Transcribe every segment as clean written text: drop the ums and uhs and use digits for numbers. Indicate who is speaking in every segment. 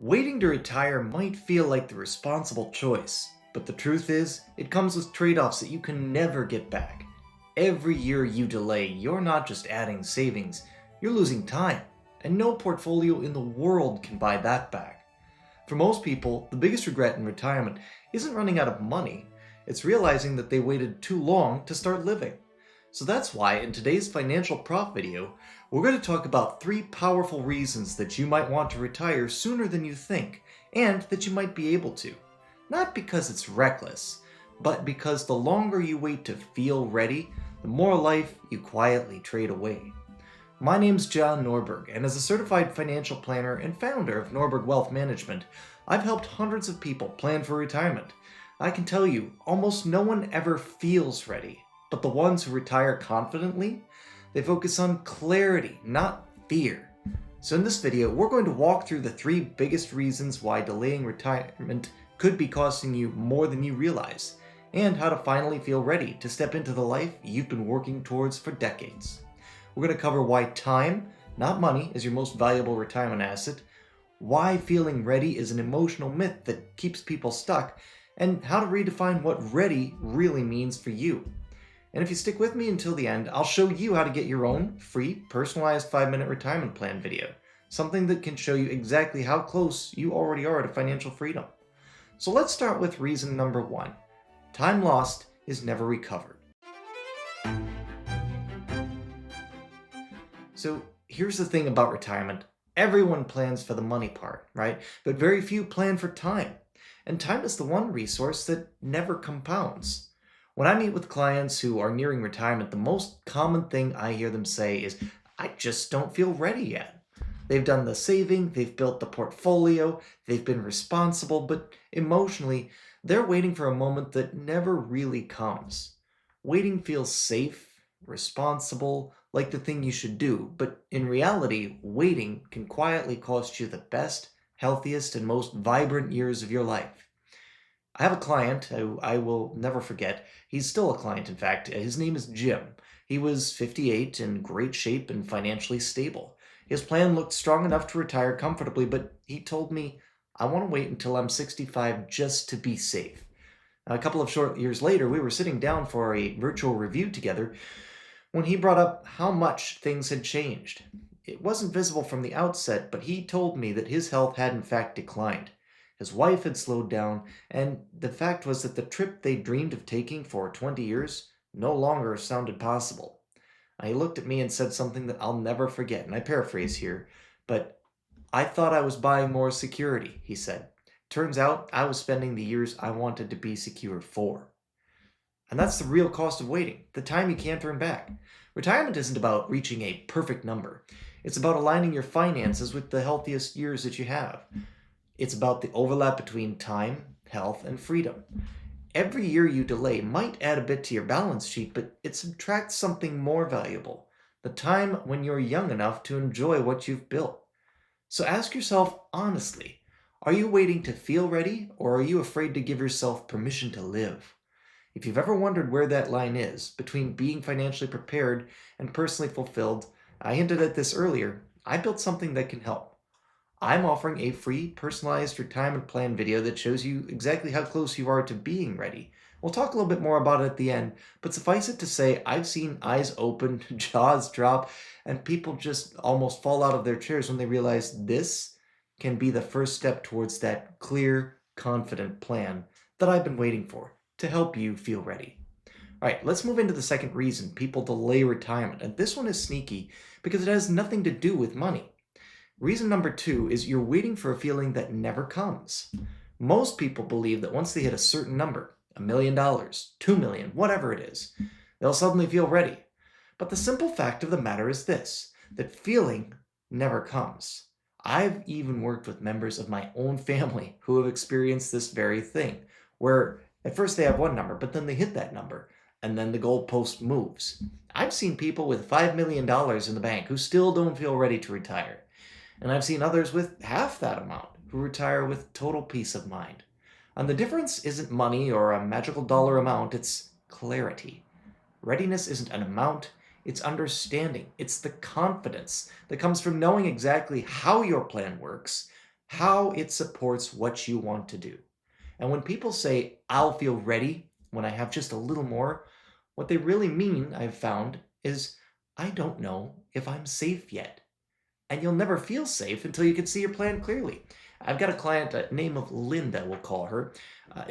Speaker 1: Waiting to retire might feel like the responsible choice, but the truth is, it comes with trade-offs that you can never get back. Every year you delay, you're not just adding savings, you're losing time, and no portfolio in the world can buy that back. For most people, the biggest regret in retirement isn't running out of money, it's realizing that they waited too long to start living. So that's why in today's financial prop video, we're going to talk about 3 powerful reasons that you might want to retire sooner than you think, and that you might be able to. Not because it's reckless, but because the longer you wait to feel ready, the more life you quietly trade away. My name's John Norberg, and as a certified financial planner and founder of Norberg Wealth Management, I've helped hundreds of people plan for retirement. I can tell you, almost no one ever feels ready, but the ones who retire confidently, they focus on clarity, not fear. So in this video, we're going to walk through the 3 biggest reasons why delaying retirement could be costing you more than you realize, and how to finally feel ready to step into the life you've been working towards for decades. We're going to cover why time, not money, is your most valuable retirement asset, why feeling ready is an emotional myth that keeps people stuck, and how to redefine what ready really means for you. And if you stick with me until the end, I'll show you how to get your own free, personalized 5-minute retirement plan video. Something that can show you exactly how close you already are to financial freedom. So let's start with reason number 1. Time lost is never recovered. So here's the thing about retirement. Everyone plans for the money part, right? But very few plan for time. And time is the one resource that never compounds. When I meet with clients who are nearing retirement, the most common thing I hear them say is, I just don't feel ready yet. They've done the saving, they've built the portfolio, they've been responsible, but emotionally, they're waiting for a moment that never really comes. Waiting feels safe, responsible, like the thing you should do, but in reality, waiting can quietly cost you the best, healthiest, and most vibrant years of your life. I have a client who I will never forget. He's still a client, in fact. His name is Jim. He was 58, in great shape and financially stable. His plan looked strong enough to retire comfortably, but he told me, I want to wait until I'm 65 just to be safe. A couple of short years later, we were sitting down for a virtual review together when he brought up how much things had changed. It wasn't visible from the outset, but he told me that his health had in fact declined. His wife had slowed down, and the fact was that the trip they dreamed of taking for 20 years no longer sounded possible. He looked at me and said something that I'll never forget, and I paraphrase here, but I thought I was buying more security, he said. Turns out I was spending the years I wanted to be secure for. And that's the real cost of waiting, the time you can't turn back. Retirement isn't about reaching a perfect number. It's about aligning your finances with the healthiest years that you have. It's about the overlap between time, health, and freedom. Every year you delay might add a bit to your balance sheet, but it subtracts something more valuable, the time when you're young enough to enjoy what you've built. So ask yourself honestly, are you waiting to feel ready, or are you afraid to give yourself permission to live? If you've ever wondered where that line is between being financially prepared and personally fulfilled, I hinted at this earlier, I built something that can help. I'm offering a free personalized retirement plan video that shows you exactly how close you are to being ready. We'll talk a little bit more about it at the end, but suffice it to say, I've seen eyes open, jaws drop, and people just almost fall out of their chairs when they realize this can be the first step towards that clear, confident plan that I've been waiting for to help you feel ready. All right, let's move into the second reason people delay retirement, and this one is sneaky because it has nothing to do with money. Reason number 2 is you're waiting for a feeling that never comes. Most people believe that once they hit a certain number, $1 million, $2 million, whatever it is, they'll suddenly feel ready. But the simple fact of the matter is this, that feeling never comes. I've even worked with members of my own family who have experienced this very thing, where at first they have one number, but then they hit that number, and then the goalpost moves. I've seen people with $5 million in the bank who still don't feel ready to retire. And I've seen others with half that amount who retire with total peace of mind. And the difference isn't money or a magical dollar amount, it's clarity. Readiness isn't an amount, it's understanding. It's the confidence that comes from knowing exactly how your plan works, how it supports what you want to do. And when people say, I'll feel ready when I have just a little more, what they really mean, I've found, is I don't know if I'm safe yet. And you'll never feel safe until you can see your plan clearly. I've got a client, name of Linda, we'll call her.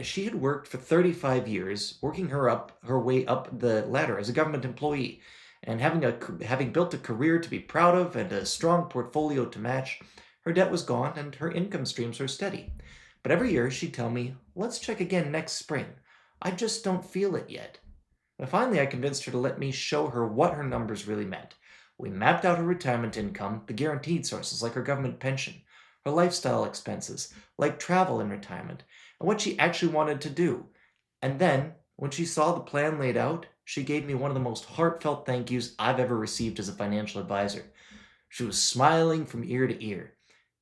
Speaker 1: She had worked for 35 years, working her way up the ladder as a government employee, and having built a career to be proud of and a strong portfolio to match. Her debt was gone and her income streams were steady. But every year she'd tell me, "Let's check again next spring. I just don't feel it yet." And finally, I convinced her to let me show her what her numbers really meant. We mapped out her retirement income, the guaranteed sources like her government pension, her lifestyle expenses, like travel in retirement, and what she actually wanted to do. And then, when she saw the plan laid out, she gave me one of the most heartfelt thank yous I've ever received as a financial advisor. She was smiling from ear to ear.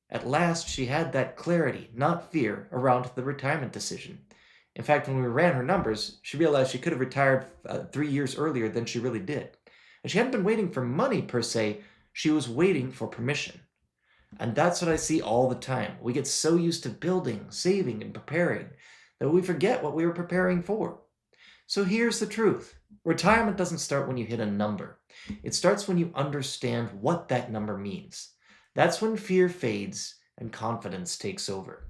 Speaker 1: At last, she had that clarity, not fear, around the retirement decision. In fact, when we ran her numbers, she realized she could have retired 3 years earlier than she really did. And she hadn't been waiting for money per se, she was waiting for permission. And that's what I see all the time. We get so used to building, saving, and preparing that we forget what we were preparing for. So here's the truth: retirement doesn't start when you hit a number, it starts when you understand what that number means. That's when fear fades and confidence takes over.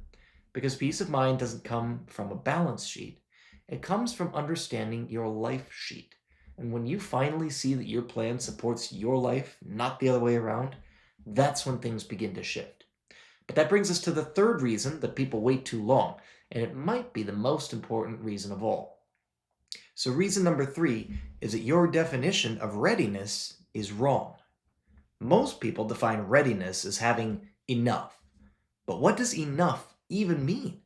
Speaker 1: Because peace of mind doesn't come from a balance sheet, it comes from understanding your life sheet. And when you finally see that your plan supports your life, not the other way around, that's when things begin to shift. But that brings us to the third reason that people wait too long, and it might be the most important reason of all. So, reason number three is that your definition of readiness is wrong. Most people define readiness as having enough. But what does enough even mean?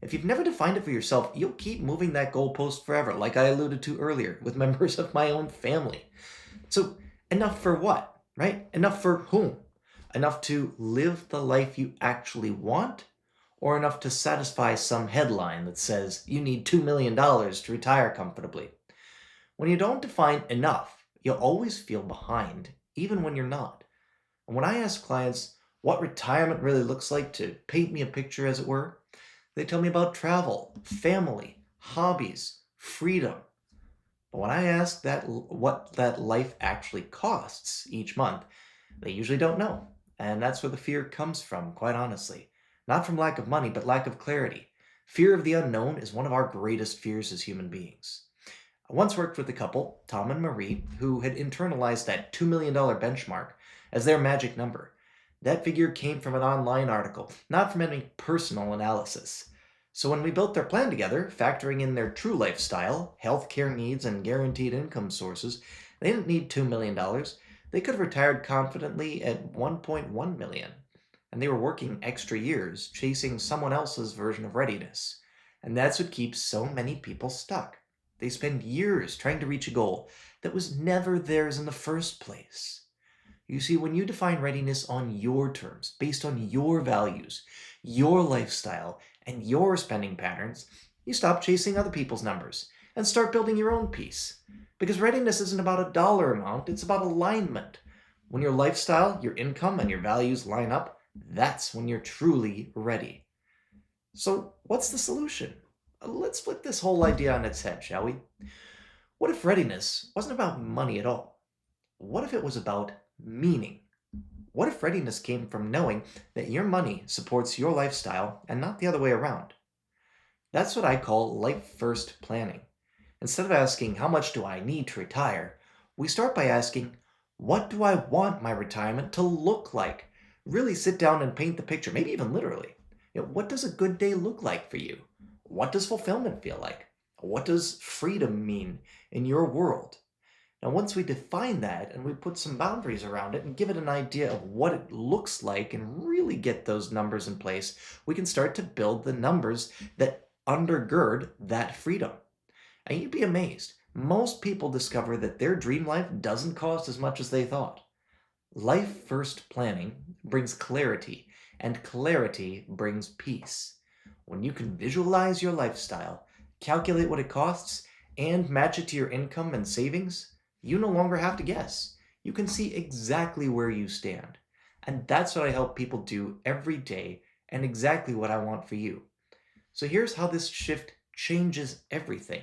Speaker 1: If you've never defined it for yourself, you'll keep moving that goalpost forever, like I alluded to earlier with members of my own family. So, enough for what, right? Enough for whom? Enough to live the life you actually want? Or enough to satisfy some headline that says you need $2 million to retire comfortably? When you don't define enough, you'll always feel behind, even when you're not. And when I ask clients what retirement really looks like, to paint me a picture, as it were, they tell me about travel, family, hobbies, freedom. But when I ask what that life actually costs each month, they usually don't know. And that's where the fear comes from, quite honestly. Not from lack of money, but lack of clarity. Fear of the unknown is one of our greatest fears as human beings. I once worked with a couple, Tom and Marie, who had internalized that $2 million benchmark as their magic number. That figure came from an online article, not from any personal analysis. So when we built their plan together, factoring in their true lifestyle, healthcare needs, and guaranteed income sources, they didn't need $2 million. They could have retired confidently at $1.1 million. And they were working extra years, chasing someone else's version of readiness. And that's what keeps so many people stuck. They spend years trying to reach a goal that was never theirs in the first place. You see, when you define readiness on your terms, based on your values, your lifestyle, and your spending patterns, you stop chasing other people's numbers and start building your own peace. Because readiness isn't about a dollar amount, it's about alignment. When your lifestyle, your income, and your values line up, that's when you're truly ready. So, what's the solution? Let's flip this whole idea on its head, shall we? What if readiness wasn't about money at all? What if it was about meaning? What if readiness came from knowing that your money supports your lifestyle and not the other way around? That's what I call life first planning. Instead of asking, how much do I need to retire? We start by asking, what do I want my retirement to look like? Really sit down and paint the picture, maybe even literally. What does a good day look like for you? What does fulfillment feel like? What does freedom mean in your world? Now, once we define that and we put some boundaries around it and give it an idea of what it looks like and really get those numbers in place, we can start to build the numbers that undergird that freedom. And you'd be amazed. Most people discover that their dream life doesn't cost as much as they thought. Life first planning brings clarity, and clarity brings peace. When you can visualize your lifestyle, calculate what it costs, and match it to your income and savings, you no longer have to guess. You can see exactly where you stand. And that's what I help people do every day, and exactly what I want for you. So here's how this shift changes everything.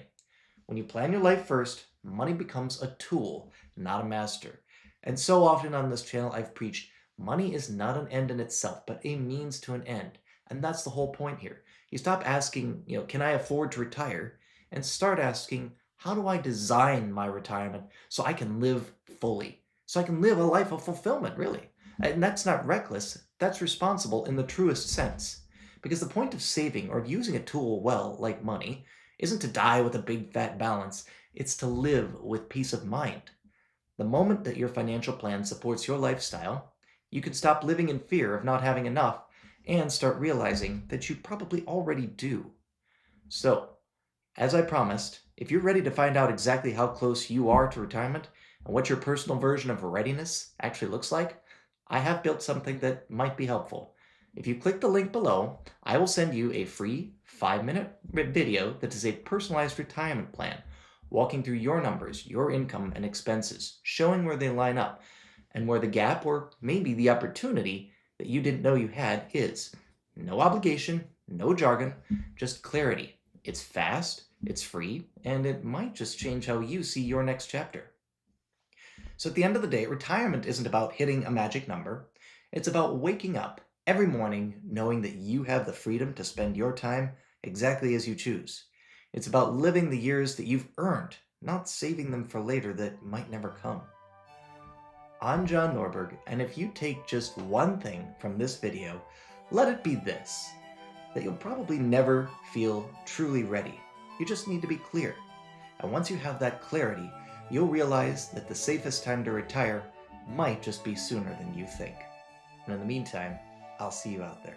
Speaker 1: When you plan your life first, money becomes a tool, not a master. And so often on this channel, I've preached money is not an end in itself, but a means to an end. And that's the whole point here. You stop asking, can I afford to retire? And start asking, how do I design my retirement so I can live fully? So I can live a life of fulfillment, really. And that's not reckless, that's responsible in the truest sense. Because the point of saving or of using a tool well, like money, isn't to die with a big fat balance, it's to live with peace of mind. The moment that your financial plan supports your lifestyle, you can stop living in fear of not having enough and start realizing that you probably already do. So, as I promised, if you're ready to find out exactly how close you are to retirement and what your personal version of readiness actually looks like, I have built something that might be helpful. If you click the link below, I will send you a free 5-minute video that is a personalized retirement plan, walking through your numbers, your income, and expenses, showing where they line up and where the gap or maybe the opportunity that you didn't know you had is. No obligation, no jargon, just clarity. It's fast, it's free, and it might just change how you see your next chapter. So at the end of the day, retirement isn't about hitting a magic number. It's about waking up every morning knowing that you have the freedom to spend your time exactly as you choose. It's about living the years that you've earned, not saving them for later that might never come. I'm John Norberg, and if you take just one thing from this video, let it be this: that you'll probably never feel truly ready. You just need to be clear. And once you have that clarity, you'll realize that the safest time to retire might just be sooner than you think. And in the meantime, I'll see you out there.